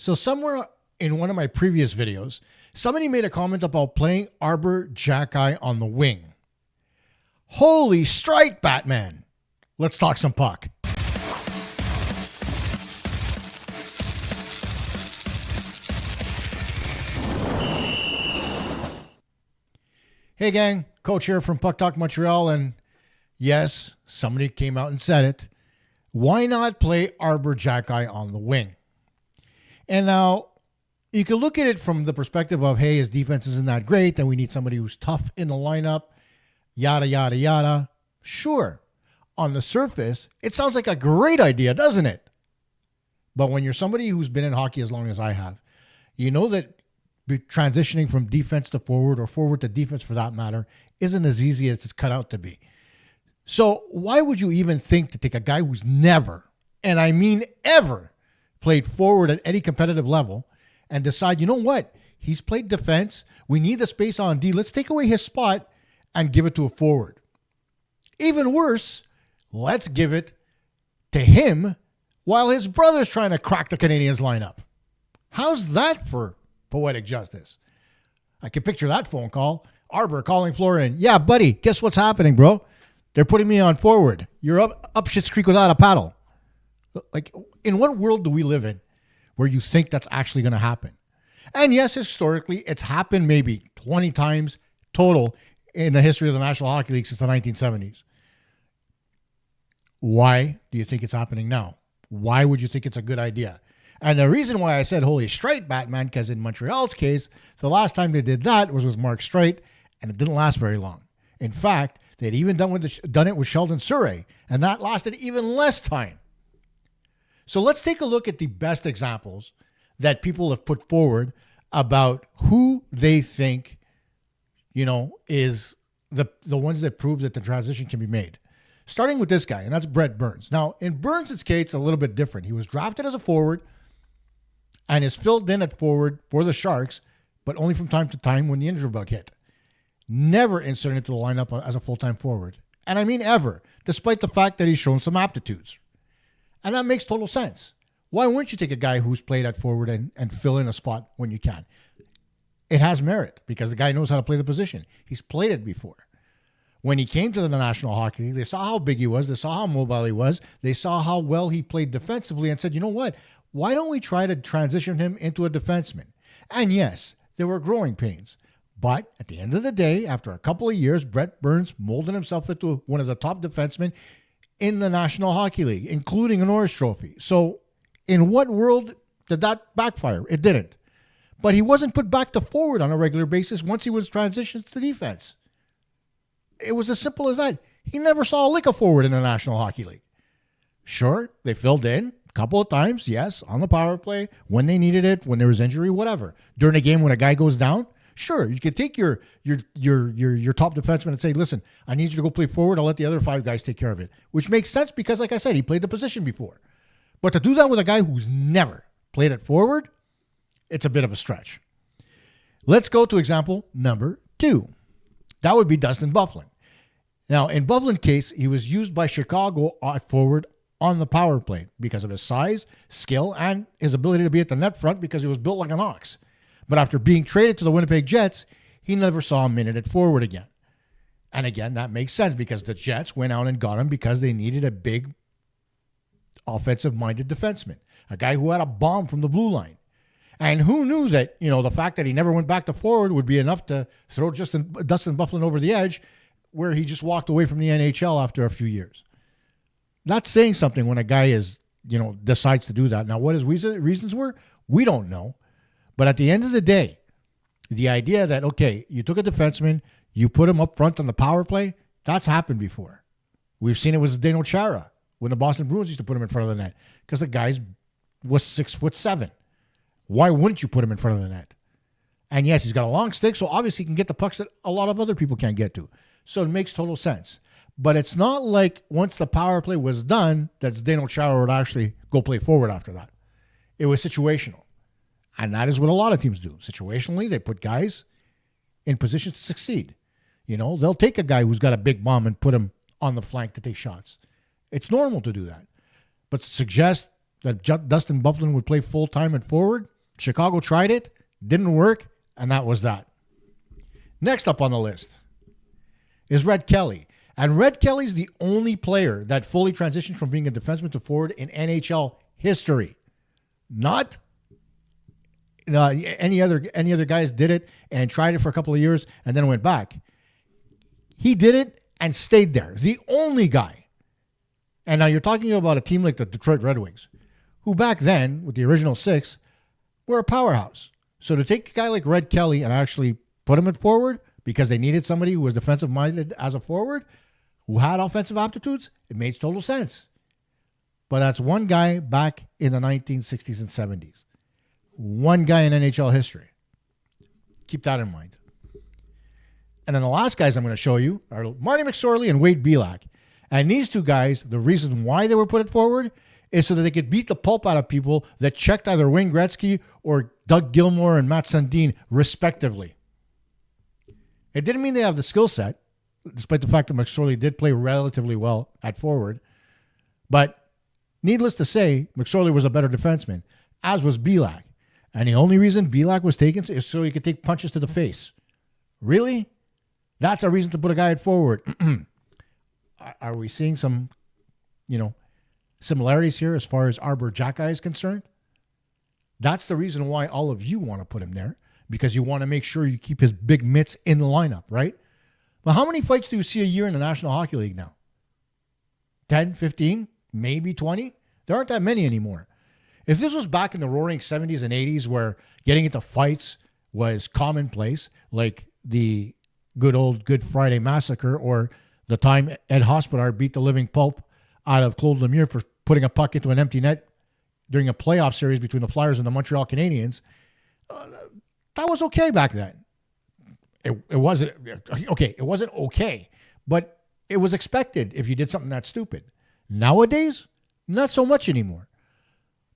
So somewhere in one of my previous videos, somebody made a comment about playing Arber Xhekaj on the wing. Holy strike, Batman. Let's talk some puck. Hey gang, Coach here from Puck Talk Montreal, and yes, somebody came out and said it. Why not play Arber Xhekaj on the wing? And now, you can look at it from the perspective of, hey, his defense isn't that great, and we need somebody who's tough in the lineup, yada, yada, yada. Sure, on the surface, it sounds like a great idea, doesn't it? But when you're somebody who's been in hockey as long as I have, you know that transitioning from defense to forward, or forward to defense for that matter, isn't as easy as it's cut out to be. So why would you even think to take a guy who's never, and I mean ever, played forward at any competitive level and decide, you know what, he's played defense, we need the space on D, let's take away his spot and give it to a forward. Even worse, let's give it to him while his brother's trying to crack the Canadiens lineup. How's that for poetic justice? I can picture that phone call. Arber calling Florian. Yeah, buddy, guess what's happening, bro? They're putting me on forward. You're up shit's creek without a paddle. Like, in what world do we live in where you think that's actually going to happen? And yes, historically, it's happened maybe 20 times total in the history of the National Hockey League since the 1970s. Why do you think it's happening now? Why would you think it's a good idea? And the reason why I said holy straight, Batman, because in Montreal's case, the last time they did that was with Mark Streit, and it didn't last very long. In fact, they'd even done it with Sheldon Surrey, and that lasted even less time. So let's take a look at the best examples that people have put forward about who they think, is the ones that prove that the transition can be made. Starting with this guy, and that's Brent Burns. Now, in Burns' case, it's a little bit different. He was drafted as a forward and is filled in at forward for the Sharks, but only from time to time when the injury bug hit. Never inserted into the lineup as a full-time forward. And I mean ever, despite the fact that he's shown some aptitudes. And that makes total sense. Why wouldn't you take a guy who's played at forward and fill in a spot when you can? It has merit because the guy knows how to play the position. He's played it before. When he came to the National Hockey League, they saw how big he was. They saw how mobile he was. They saw how well he played defensively and said, you know what? Why don't we try to transition him into a defenseman? And yes, there were growing pains. But at the end of the day, after a couple of years, Brent Burns molded himself into one of the top defensemen in the National Hockey League, including a Norris Trophy. So in what world did that backfire? It didn't. But he wasn't put back to forward on a regular basis once he was transitioned to defense. It was as simple as that. He never saw a lick of forward in the National Hockey League. Sure, they filled in a couple of times, yes, on the power play, when they needed it, when there was injury, whatever. During a game when a guy goes down, sure, you could take your top defenseman and say, listen, I need you to go play forward. I'll let the other five guys take care of it. Which makes sense because, like I said, he played the position before. But to do that with a guy who's never played it forward, it's a bit of a stretch. Let's go to example number 2. That would be Dustin Byfuglien. Now, in Byfuglien's case, he was used by Chicago at forward on the power play because of his size, skill, and his ability to be at the net front because he was built like an ox. But after being traded to the Winnipeg Jets, he never saw a minute at forward again. And again, that makes sense because the Jets went out and got him because they needed a big offensive-minded defenseman, a guy who had a bomb from the blue line. And who knew that, the fact that he never went back to forward would be enough to throw Dustin Byfuglien over the edge where he just walked away from the NHL after a few years. That's saying something when a guy decides to do that. Now, what his reasons were, we don't know. But at the end of the day, the idea that, okay, you took a defenseman, you put him up front on the power play, that's happened before. We've seen it with Zdeno Chara when the Boston Bruins used to put him in front of the net because the guy was 6'7". Why wouldn't you put him in front of the net? And yes, he's got a long stick, so obviously he can get the pucks that a lot of other people can't get to. So it makes total sense. But it's not like once the power play was done that Zdeno Chara would actually go play forward after that. It was situational. And that is what a lot of teams do. Situationally, they put guys in positions to succeed. They'll take a guy who's got a big bomb and put him on the flank to take shots. It's normal to do that. But to suggest that Dustin Byfuglien would play full-time and forward, Chicago tried it, didn't work, and that was that. Next up on the list is Red Kelly. And Red Kelly's the only player that fully transitioned from being a defenseman to forward in NHL history. Not any other guys did it and tried it for a couple of years and then went back. He did it and stayed there. The only guy. And now you're talking about a team like the Detroit Red Wings, who back then, with the original 6, were a powerhouse. So to take a guy like Red Kelly and actually put him at forward because they needed somebody who was defensive-minded as a forward, who had offensive aptitudes, it made total sense. But that's one guy back in the 1960s and 70s. One guy in NHL history. Keep that in mind. And then the last guys I'm going to show you are Marty McSorley and Wade Belak. And these two guys, the reason why they were put forward is so that they could beat the pulp out of people that checked either Wayne Gretzky or Doug Gilmour and Matt Sundin, respectively. It didn't mean they have the skill set, despite the fact that McSorley did play relatively well at forward. But needless to say, McSorley was a better defenseman, as was Belak. And the only reason Belak was taken is so he could take punches to the face. Really? That's a reason to put a guy at forward. Are we seeing some, similarities here as far as Arber Xhekaj is concerned? That's the reason why all of you want to put him there, because you want to make sure you keep his big mitts in the lineup, right? But how many fights do you see a year in the National Hockey League now? 10, 15, maybe 20? There aren't that many anymore. If this was back in the roaring 70s and 80s where getting into fights was commonplace, like the good old Good Friday Massacre or the time Ed Hospodar beat the living pulp out of Claude Lemieux for putting a puck into an empty net during a playoff series between the Flyers and the Montreal Canadiens, that was okay back then. It wasn't okay. It wasn't okay, but it was expected if you did something that stupid. Nowadays, not so much anymore.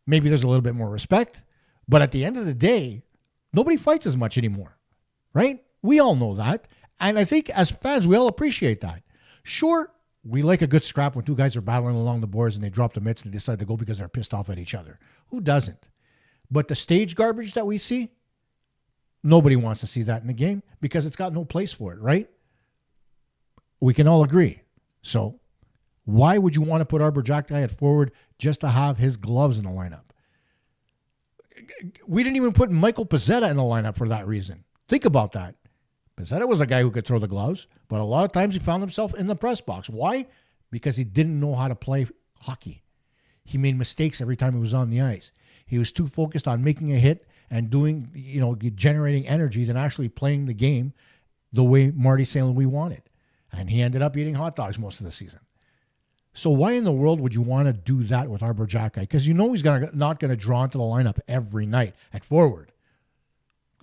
Maybe there's a little bit more respect, but at the end of the day, nobody fights as much anymore, right? We all know that, and I think as fans, we all appreciate that. Sure, we like a good scrap when two guys are battling along the boards and they drop the mitts and they decide to go because they're pissed off at each other. Who doesn't? But the stage garbage that we see, nobody wants to see that in the game because it's got no place for it, right? We can all agree. So why would you want to put Arber Xhekaj at forward just to have his gloves in the lineup? We didn't even put Michael Pezzetta in the lineup for that reason. Think about that. Pezzetta was a guy who could throw the gloves, but a lot of times he found himself in the press box. Why? Because he didn't know how to play hockey. He made mistakes every time he was on the ice. He was too focused on making a hit and doing, generating energy than actually playing the game the way Marty St. Louis wanted. And he ended up eating hot dogs most of the season. So why in the world would you want to do that with Arber Xhekaj? Because he's not going to draw into the lineup every night at forward,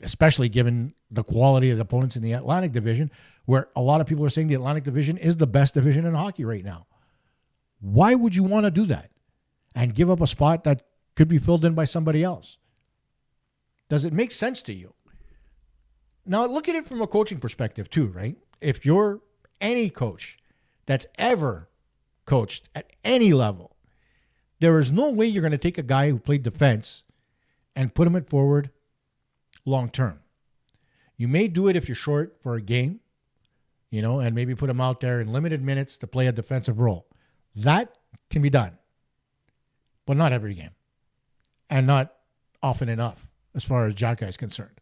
especially given the quality of the opponents in the Atlantic Division, where a lot of people are saying the Atlantic Division is the best division in hockey right now. Why would you want to do that and give up a spot that could be filled in by somebody else? Does it make sense to you? Now, look at it from a coaching perspective too, right? If you're any coach that's ever coached at any level, there is no way you're going to take a guy who played defense and put him at forward long term. You may do it if you're short for a game, and maybe put him out there in limited minutes to play a defensive role. That can be done, but not every game and not often enough as far as Xhekaj is concerned.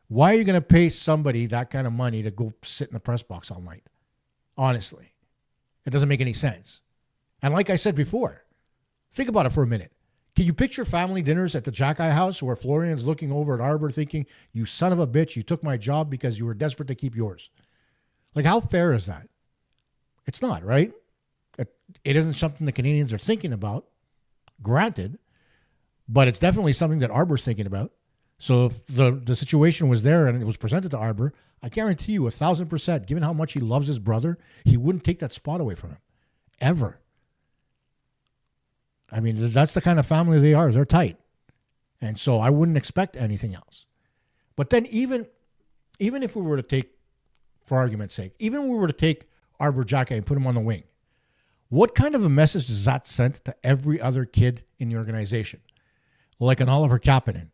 Why are you going to pay somebody that kind of money to go sit in the press box all night? Honestly, it doesn't make any sense. And like I said before, think about it for a minute. Can you picture family dinners at the Xhekaj house where Florian's looking over at Arber thinking, you son of a bitch, you took my job because you were desperate to keep yours? Like, how fair is that? It's not, right? It isn't something the Canadians are thinking about, granted, but it's definitely something that Arber's thinking about. So if the situation was there and it was presented to Arber, I guarantee you 1,000%, given how much he loves his brother, he wouldn't take that spot away from him. Ever. I mean, that's the kind of family they are. They're tight. And so I wouldn't expect anything else. But then even if we were to take, for argument's sake, even if we were to take Arber Xhekaj and put him on the wing, what kind of a message does that send to every other kid in the organization? Like an Oliver Kapanen,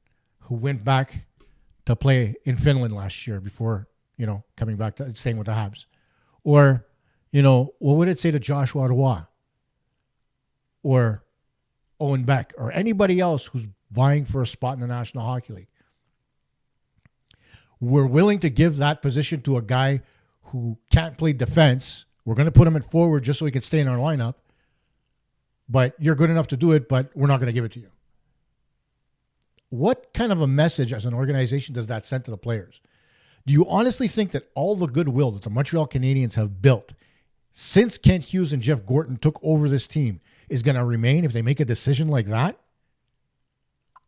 who went back to play in Finland last year before, coming back to staying with the Habs. Or, what would it say to Joshua Roy or Owen Beck or anybody else who's vying for a spot in the National Hockey League? We're willing to give that position to a guy who can't play defense. We're going to put him at forward just so he can stay in our lineup. But you're good enough to do it, but we're not going to give it to you. What kind of a message as an organization does that send to the players? Do you honestly think that all the goodwill that the Montreal Canadiens have built since Kent Hughes and Jeff Gorton took over this team is going to remain if they make a decision like that?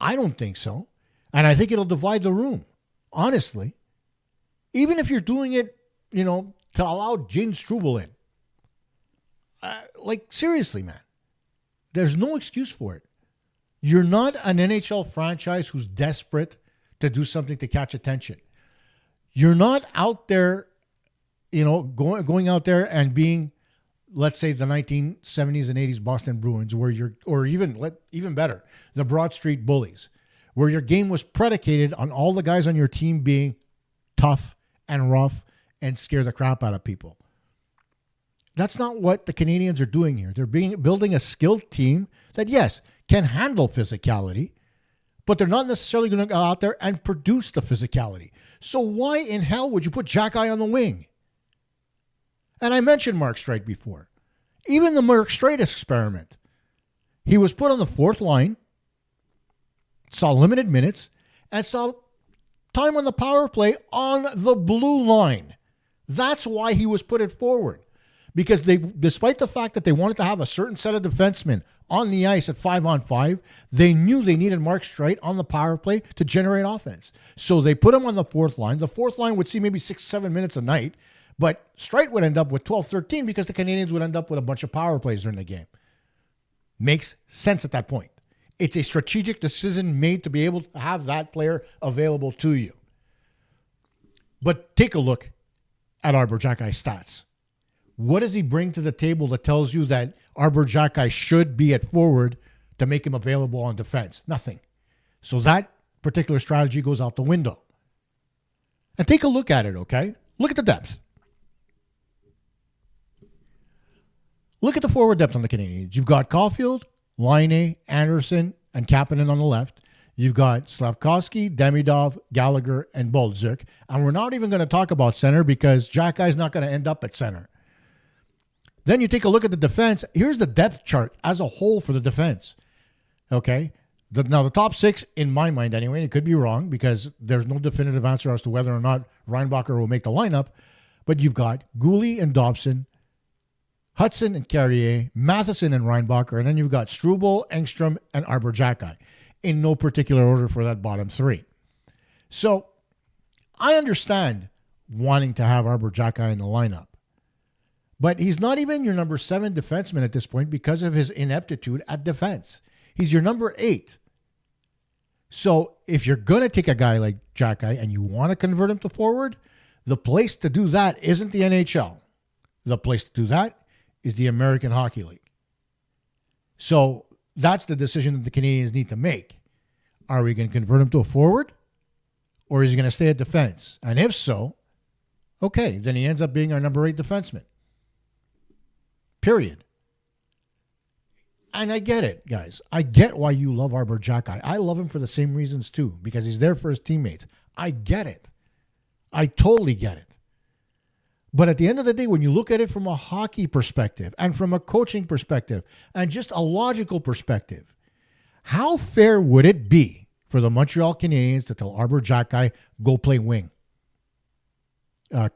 I don't think so. And I think it'll divide the room, honestly. Even if you're doing it, to allow Jane Struble in. Seriously, man. There's no excuse for it. You're not an NHL franchise who's desperate to do something to catch attention. You're not out there, going out there and being, let's say, the 1970s and 80s Boston Bruins, or even better, the Broad Street Bullies, where your game was predicated on all the guys on your team being tough and rough and scare the crap out of people. That's not what the Canadiens are doing here. They're building a skilled team that, yes, can handle physicality, but they're not necessarily going to go out there and produce the physicality. So why in hell would you put Xhekaj on the wing? And I mentioned Mark Streit before. Even the Mark Streit experiment. He was put on the fourth line, saw limited minutes, and saw time on the power play on the blue line. That's why he was put it forward. Because despite the fact that they wanted to have a certain set of defensemen on the ice at 5-on-5, they knew they needed Mark Streit on the power play to generate offense. So they put him on the fourth line. The fourth line would see maybe 6-7 minutes a night, but Streit would end up with 12-13 because the Canadiens would end up with a bunch of power plays during the game. Makes sense at that point. It's a strategic decision made to be able to have that player available to you. But take a look at Arber Xhekaj's stats. What does he bring to the table that tells you that Arber Xhekaj should be at forward to make him available on defense? Nothing. So that particular strategy goes out the window. And take a look at it, okay? Look at the depth. Look at the forward depth on the Canadiens. You've got Caulfield, Laine, Anderson, and Kapanen on the left. You've got Slavkovsky, Demidov, Gallagher, and Bolduc. And we're not even going to talk about center because Xhekaj's not going to end up at center. Then you take a look at the defense. Here's the depth chart as a whole for the defense. Okay? Now, the top six, in my mind anyway, and it could be wrong because there's no definitive answer as to whether or not Reinbacher will make the lineup, but you've got Gooley and Dobson, Hudson and Carrier, Matheson and Reinbacher, and then you've got Struble, Engstrom, and Arber Xhekaj in no particular order for that bottom three. So I understand wanting to have Arber Xhekaj in the lineup. But he's not even your number 7 defenseman at this point because of his ineptitude at defense. He's your number 8. So if you're going to take a guy like Xhekaj and you want to convert him to forward, the place to do that isn't the NHL. The place to do that is the American Hockey League. So that's the decision that the Canadiens need to make. Are we going to convert him to a forward? Or is he going to stay at defense? And if so, okay, then he ends up being our number 8 defenseman. Period. And I get it, guys. I get why you love Arber Xhekaj. I love him for the same reasons too, because he's there for his teammates. I get it. I totally get it. But at the end of the day, when you look at it from a hockey perspective and from a coaching perspective and just a logical perspective, how fair would it be for the Montreal Canadiens to tell Arber Xhekaj, go play wing?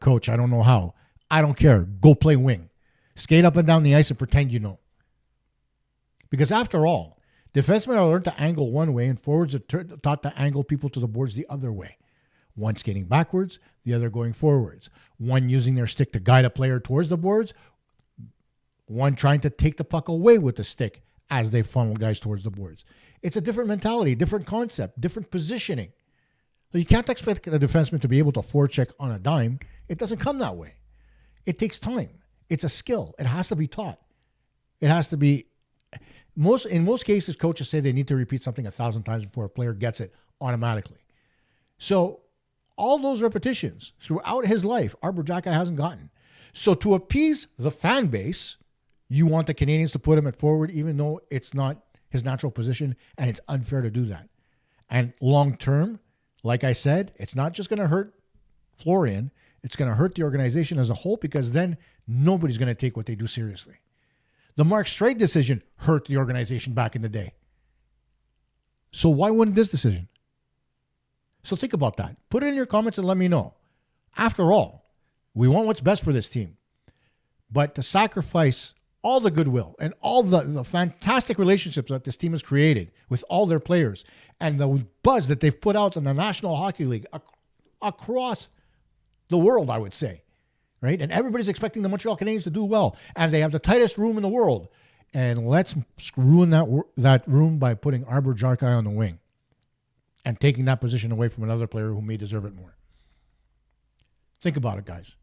Coach, I don't know how. I don't care. Go play wing. Skate up and down the ice and pretend you know. Because after all, defensemen are learned to angle one way and forwards are taught to angle people to the boards the other way. One skating backwards, the other going forwards. One using their stick to guide a player towards the boards. One trying to take the puck away with the stick as they funnel guys towards the boards. It's a different mentality, different concept, different positioning. So you can't expect a defenseman to be able to forecheck on a dime. It doesn't come that way. It takes time. It's a skill. It has to be taught. It has to be... In most cases, coaches say they need to repeat something 1,000 times before a player gets it automatically. So all those repetitions throughout his life, Arber Xhekaj hasn't gotten. So to appease the fan base, you want the Canadiens to put him at forward, even though it's not his natural position, and it's unfair to do that. And long term, like I said, it's not just going to hurt Florian. It's going to hurt the organization as a whole, because then nobody's going to take what they do seriously. The Mark Streit decision hurt the organization back in the day. So why wouldn't this decision? So think about that. Put it in your comments and let me know. After all, we want what's best for this team. But to sacrifice all the goodwill and all the fantastic relationships that this team has created with all their players and the buzz that they've put out in the National Hockey League across the world, I would say, right? And everybody's expecting the Montreal Canadiens to do well, and they have the tightest room in the world. And let's ruin that room by putting Arber Xhekaj on the wing and taking that position away from another player who may deserve it more. Think about it, guys.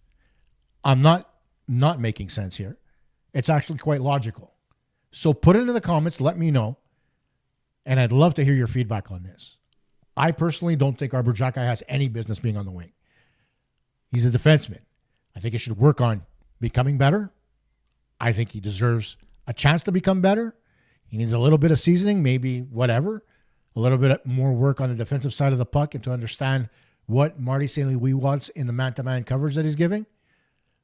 I'm not making sense here. It's actually quite logical. So put it in the comments. Let me know. And I'd love to hear your feedback on this. I personally don't think Arber Xhekaj has any business being on the wing. He's a defenseman. I think he should work on becoming better. I think he deserves a chance to become better. He needs a little bit of seasoning, maybe whatever. A little bit more work on the defensive side of the puck and to understand what Marty St. Louis wants in the man-to-man coverage that he's giving.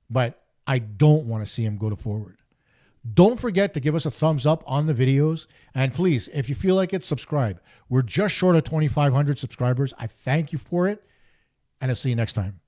But I don't want to see him go to forward. Don't forget to give us a thumbs up on the videos. And please, if you feel like it, subscribe. We're just short of 2,500 subscribers. I thank you for it. And I'll see you next time.